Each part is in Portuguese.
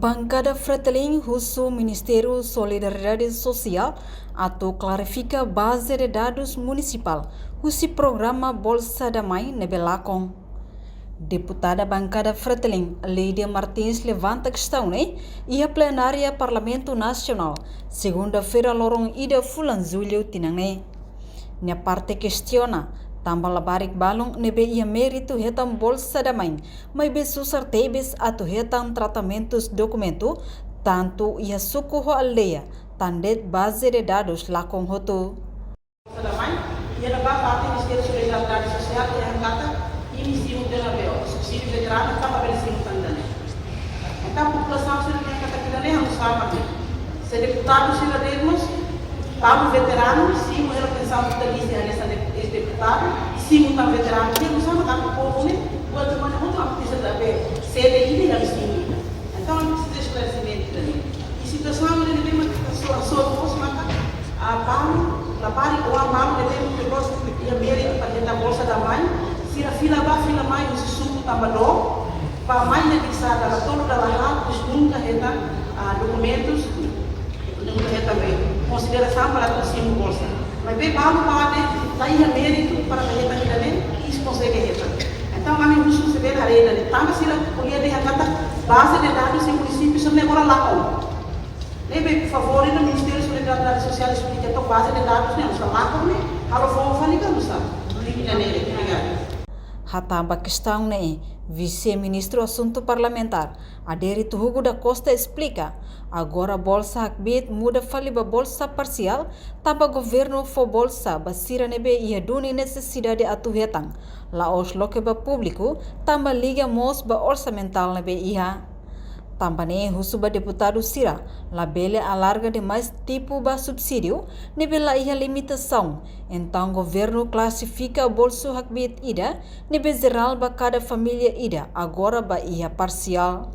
Bancada Fretilin Russo Ministério Solidariedade Social atau clarifica base de dados municipal Russo programa Bolsa da Mãe Nebelacon. Deputada Bancada Fretilin Lídia Martins levanta a questão e a plenária Parlamento Nacional segunda-feira lorong ida Fulan Julho tinang na parte questiona tambah labarik balong nebe ia mérito hetam bolsa da mãe, mas be susar tebes atu hetam tratamentos documento, tanto ia socorro aldeia, tandet base de dados lá com hoto. Bolsa da mãe, ia levar parte do Ministério da Solidariedade Social e arrancata e ensino de navio, subsídio veterano, estava vencendo também. Então, a população se não tem que estar aqui, não sabe. Se deputados se dermos, para o veterano, sim, eu pensava que ali se esse deputado, sim, o veterano, que não sabe que o povo, né? O outro mano muito precisa saber CDI e sim. Então, eu preciso de esclarecimento ali. E situação ele tem uma sua bolsa, a pari ou a mão ele tem que gosta de a meia para a bolsa da mãe, se a fila vai fila mais o suco tambador, para a mãe anexada a toda a lá, nunca reta documentos, nunca reta bem. Consideração para conseguir bolsa. Mas bem mal pode daí a mérito para a reta também e isso consegue reta. Então a minha busca saber a reta de tanta se podia de a base de dados em municípios sobre agora lá com. Leve por favor no Ministério da Solidariedade Social explica a base de dados não está lá com né. Halo for faligando sabe. Liga nele, obrigado. Hatamba questão vice-ministro assunto parlamentar, Adérito Hugo da Costa explica, agora bolsa hakbit muda faliba bolsa parcial, tamba governo for bolsa basira nebe ia duni necessidade atuhetang, la os lokeba público, tamba liga mos ba orçamental nebe ia. Também Rusuba deputado Sira, labele alarga de mais tipo de subsídio, nível lá ia limitação. Então governo classifica o bolso hakbit ida, nível geral para cada família ida, agora ba ia parcial.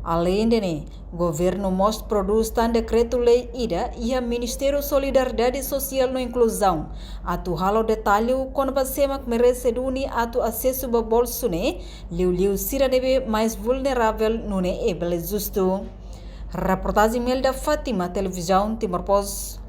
Além de governo most produz tan decreto-lei ida e a Ministério Solidariedade Social no Inclusão. Atu halo detalhe quando passemak merece duni atu acesso ba bolso liu sira nebe mais vulnerável no ebele justo. Reportagem da Fátima, Televisão Timor Post.